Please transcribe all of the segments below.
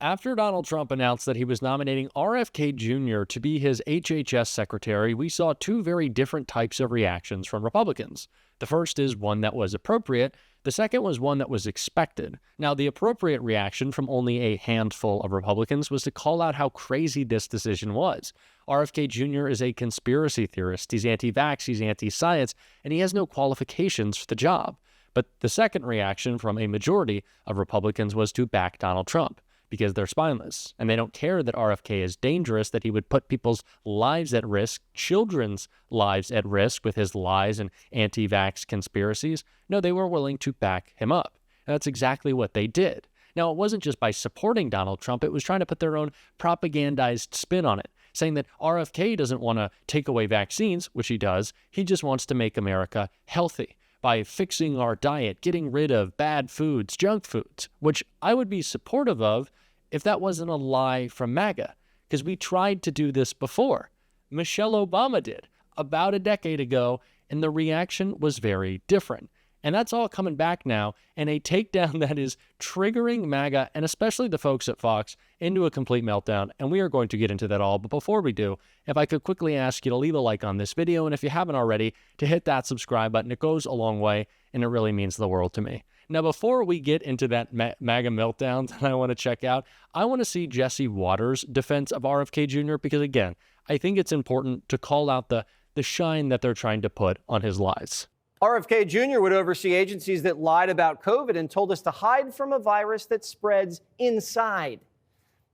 After Donald Trump announced that he was nominating RFK Jr. to be his HHS secretary, we saw two very different types of reactions from Republicans. The first is one that was appropriate. The second was one that was expected. Now, the appropriate reaction from only a handful of Republicans was to call out how crazy this decision was. RFK Jr. is a conspiracy theorist. He's anti-vax, he's anti-science, and he has no qualifications for the job. But the second reaction from a majority of Republicans was to back Donald Trump, because they're spineless, and they don't care that RFK is dangerous, that he would put people's lives at risk, children's lives at risk with his lies and anti-vax conspiracies. No, they were willing to back him up. And that's exactly what they did. Now, it wasn't just by supporting Donald Trump, it was trying to put their own propagandized spin on it, saying that RFK doesn't want to take away vaccines, which he does. He just wants to make America healthy by fixing our diet, getting rid of bad foods, junk foods, which I would be supportive of if that wasn't a lie from MAGA, because we tried to do this before. Michelle Obama did about a decade ago, and the reaction was very different. And that's all coming back now, and a takedown that is triggering MAGA, and especially the folks at Fox, into a complete meltdown, and we are going to get into that all. But before we do, if I could quickly ask you to leave a like on this video, and if you haven't already, to hit that subscribe button. It goes a long way, and it really means the world to me. Now, before we get into that MAGA meltdown that I want to check out, I want to see Jesse Waters' defense of RFK Jr., because, again, I think it's important to call out the shine that they're trying to put on his lies. RFK Jr. would oversee agencies that lied about COVID and told us to hide from a virus that spreads inside.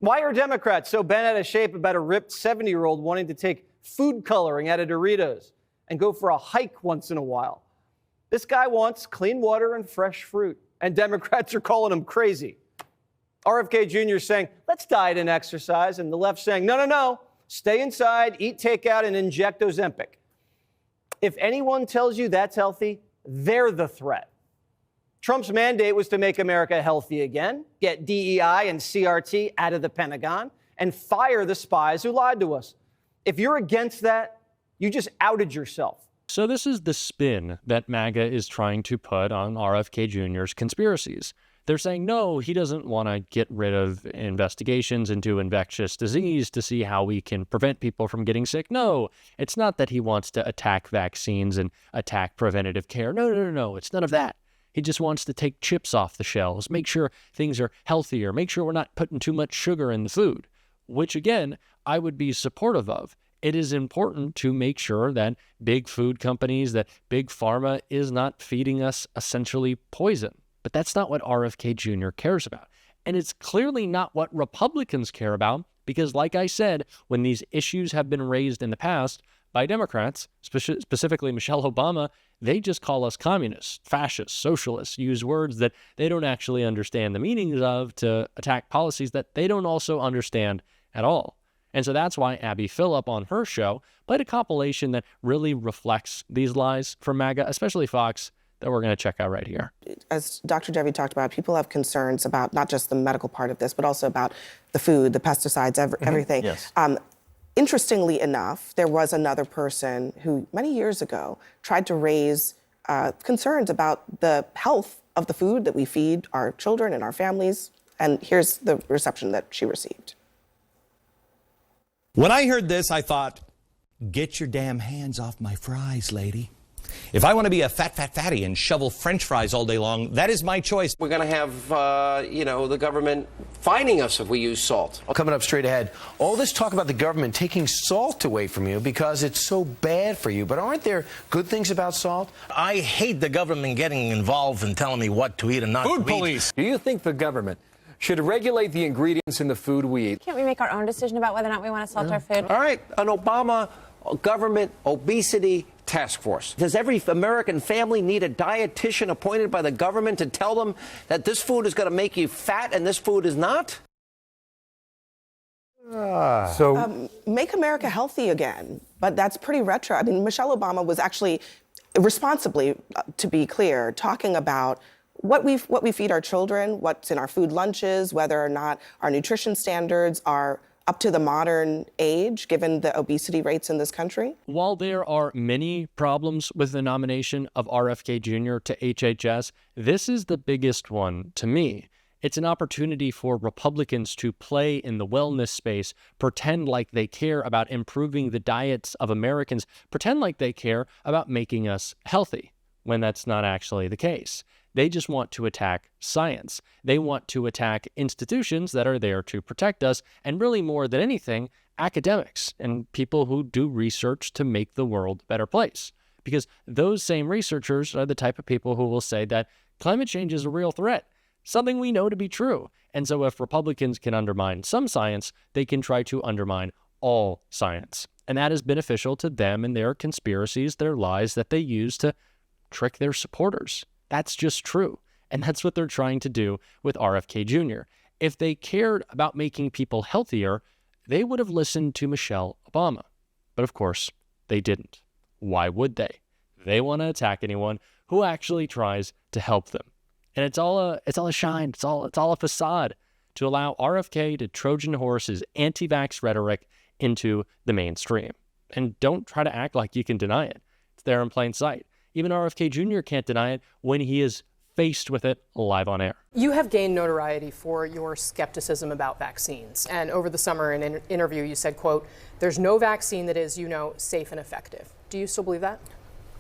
Why are Democrats so bent out of shape about a ripped 70-year-old wanting to take food coloring out of Doritos and go for a hike once in a while? This guy wants clean water and fresh fruit, and Democrats are calling him crazy. RFK Jr. is saying, let's diet and exercise, and the left saying, no, no, no, stay inside, eat takeout, and inject Ozempic. If anyone tells you that's healthy, they're the threat. Trump's mandate was to make America healthy again, get DEI and CRT out of the Pentagon, and fire the spies who lied to us. If you're against that, you just outed yourself. So this is the spin that MAGA is trying to put on RFK Jr.'s conspiracies. They're saying, no, he doesn't want to get rid of investigations into infectious disease to see how we can prevent people from getting sick. No, it's not that he wants to attack vaccines and attack preventative care. No, no, no, no, it's none of that. He just wants to take chips off the shelves, make sure things are healthier, make sure we're not putting too much sugar in the food, which, again, I would be supportive of. It is important to make sure that big food companies, that big pharma is not feeding us essentially poison. But that's not what RFK Jr. cares about. And it's clearly not what Republicans care about, because like I said, when these issues have been raised in the past by Democrats, specifically Michelle Obama, they just call us communists, fascists, socialists, use words that they don't actually understand the meanings of to attack policies that they don't also understand at all. And so that's why Abby Phillip on her show played a compilation that really reflects these lies from MAGA, especially Fox, that we're going to check out right here. As Dr. Debbie talked about, people have concerns about not just the medical part of this, but also about the food, the pesticides, everything. Yes. Interestingly enough, there was another person who many years ago tried to raise concerns about the health of the food that we feed our children and our families. And here's the reception that she received. When I heard this, I thought, get your damn hands off my fries, lady. If I want to be a fatty and shovel French fries all day long, that is my choice. We're going to have, the government fining us if we use salt. Coming up straight ahead, all this talk about the government taking salt away from you because it's so bad for you. But aren't there good things about salt? I hate the government getting involved and telling me what to eat and not to eat. Food police. Do you think the government should regulate the ingredients in the food we eat? Can't we make our own decision about whether or not we want to salt our food? All right, an Obama government obesity task force. Does every American family need a dietitian appointed by the government to tell them that this food is going to make you fat and this food is not? Make America healthy again, but that's pretty retro. I mean, Michelle Obama was actually responsibly, to be clear, talking about what we feed our children, what's in our food lunches, whether or not our nutrition standards are up to the modern age, given the obesity rates in this country? While there are many problems with the nomination of RFK Jr. to HHS, this is the biggest one to me. It's an opportunity for Republicans to play in the wellness space, pretend like they care about improving the diets of Americans, pretend like they care about making us healthy, when that's not actually the case. They just want to attack science. They want to attack institutions that are there to protect us, and really more than anything, academics and people who do research to make the world a better place. Because those same researchers are the type of people who will say that climate change is a real threat, something we know to be true. And so if Republicans can undermine some science, they can try to undermine all science. And that is beneficial to them and their conspiracies, their lies that they use to trick their supporters. That's just true. And that's what they're trying to do with RFK Jr. If they cared about making people healthier, they would have listened to Michelle Obama. But of course, they didn't. Why would they? They want to attack anyone who actually tries to help them. And it's all a shine. It's all a facade to allow RFK to Trojan horse his anti-vax rhetoric into the mainstream. And don't try to act like you can deny it. It's there in plain sight. Even RFK Jr. can't deny it when he is faced with it live on air. You have gained notoriety for your skepticism about vaccines. And over the summer in an interview, you said, quote, "There's no vaccine that is, safe and effective." Do you still believe that?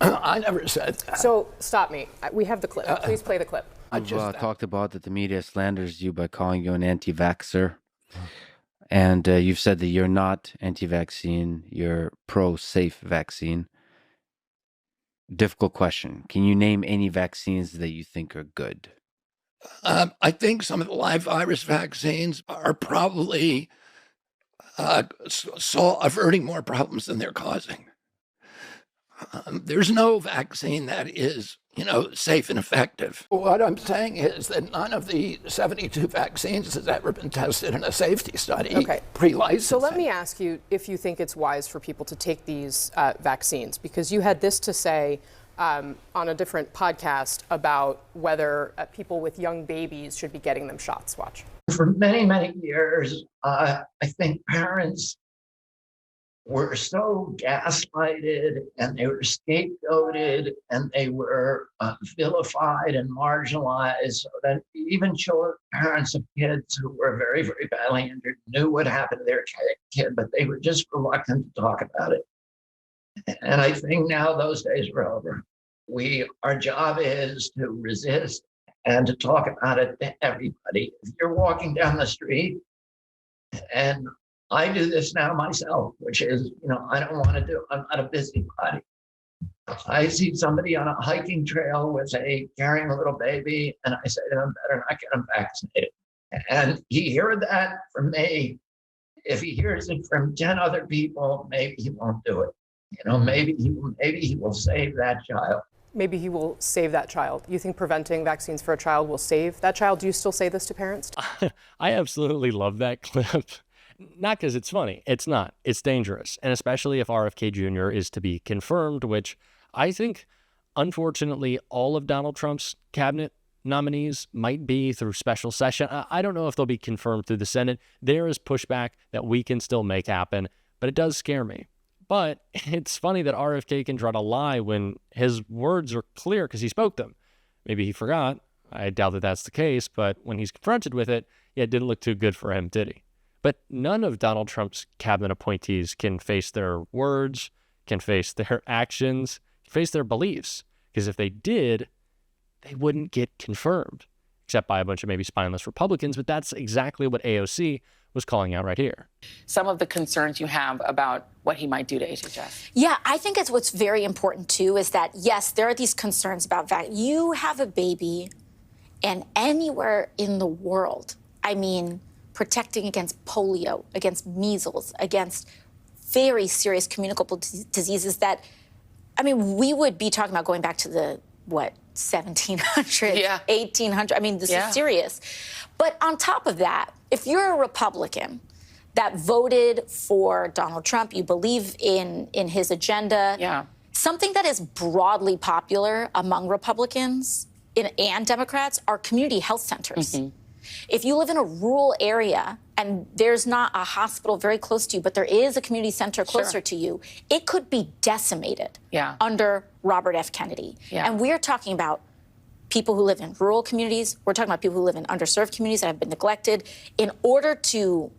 I never said that. So stop me. We have the clip. Please play the clip. You've talked about that the media slanders you by calling you an anti-vaxxer. And you've said that you're not anti-vaccine, you're pro-safe vaccine. Difficult question. Can you name any vaccines that you think are good? I think some of the live virus vaccines are probably averting more problems than they're causing. There's no vaccine that is, safe and effective. What I'm saying is that none of the 72 vaccines has ever been tested in a safety study pre-licensing. So let me ask you if you think it's wise for people to take these vaccines, because you had this to say on a different podcast about whether people with young babies should be getting them shots. Watch. For many, many years, I think parents were so gaslighted and they were scapegoated and they were vilified and marginalized, so that even parents of kids who were very, very badly injured knew what happened to their kid, but they were just reluctant to talk about it. And I think now those days are over. Our job is to resist and to talk about it to everybody. If you're walking down the street, and I do this now myself, which is, I don't want to do, I'm not a busybody. I see somebody on a hiking trail carrying a little baby, and I say to them, better not get them vaccinated. And he heard that from me. If he hears it from 10 other people, maybe he won't do it. Maybe he will save that child. Maybe he will save that child. You think preventing vaccines for a child will save that child? Do you still say this to parents? I absolutely love that clip. Not because it's funny. It's not. It's dangerous. And especially if RFK Jr. is to be confirmed, which I think, unfortunately, all of Donald Trump's cabinet nominees might be through special session. I don't know if they'll be confirmed through the Senate. There is pushback that we can still make happen, but it does scare me. But it's funny that RFK can try to lie when his words are clear because he spoke them. Maybe he forgot. I doubt that that's the case, but when he's confronted with it, it didn't look too good for him, did he? But none of Donald Trump's cabinet appointees can face their words, can face their actions, face their beliefs. Because if they did, they wouldn't get confirmed, except by a bunch of maybe spineless Republicans. But that's exactly what AOC was calling out right here. Some of the concerns you have about what he might do to HHS. Yeah, I think it's what's very important, too, is that, yes, there are these concerns about you have a baby, and anywhere in the world, protecting against polio, against measles, against very serious communicable diseases that, we would be talking about going back to the, 1700s, 1800s. This is serious. But on top of that, if you're a Republican that voted for Donald Trump, you believe in his agenda, something that is broadly popular among Republicans and Democrats are community health centers. Mm-hmm. If you live in a rural area and there's not a hospital very close to you, but there is a community center closer to you, it could be decimated under Robert F. Kennedy. And we're talking about people who live in rural communities. We're talking about people who live in underserved communities that have been neglected in order to,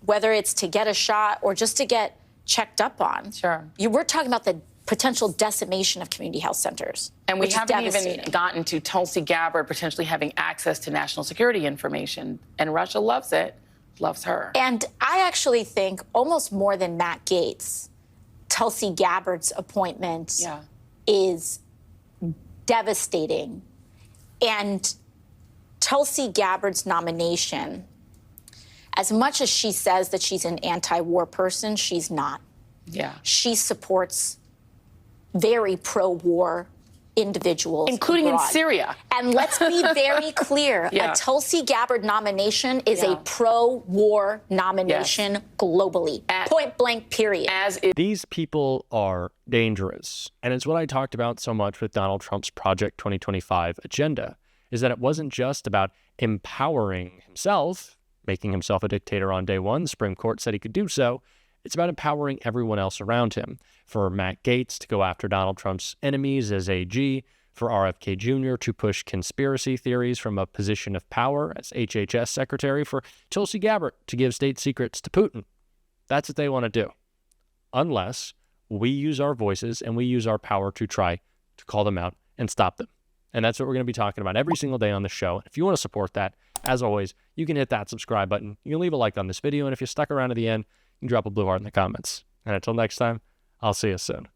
whether it's to get a shot or just to get checked up on. Sure. We're talking about the potential decimation of community health centers. And we which is haven't even devastating. gotten to Tulsi Gabbard potentially having access to national security information. And Russia loves it, loves her. And I actually think almost more than Matt Gaetz, Tulsi Gabbard's appointment is devastating. And Tulsi Gabbard's nomination, as much as she says that she's an anti-war person, she's not. Yeah. She supports very pro-war individuals. Including abroad. in Syria. And let's be very clear, Yeah. a Tulsi Gabbard nomination is a pro-war nomination globally. Point blank, period. These people are dangerous. And it's what I talked about so much with Donald Trump's Project 2025 agenda, is that it wasn't just about empowering himself, making himself a dictator on day one. The Supreme Court said he could do so. It's about empowering everyone else around him. For Matt Gaetz to go after Donald Trump's enemies as AG, for RFK Jr. to push conspiracy theories from a position of power as HHS secretary, for Tulsi Gabbard to give state secrets to Putin. That's what they want to do. Unless we use our voices and we use our power to try to call them out and stop them. And that's what we're going to be talking about every single day on the show. If you want to support that, as always, you can hit that subscribe button. You can leave a like on this video. And if you stuck around to the end, you can drop a blue heart in the comments. And until next time, I'll see you soon.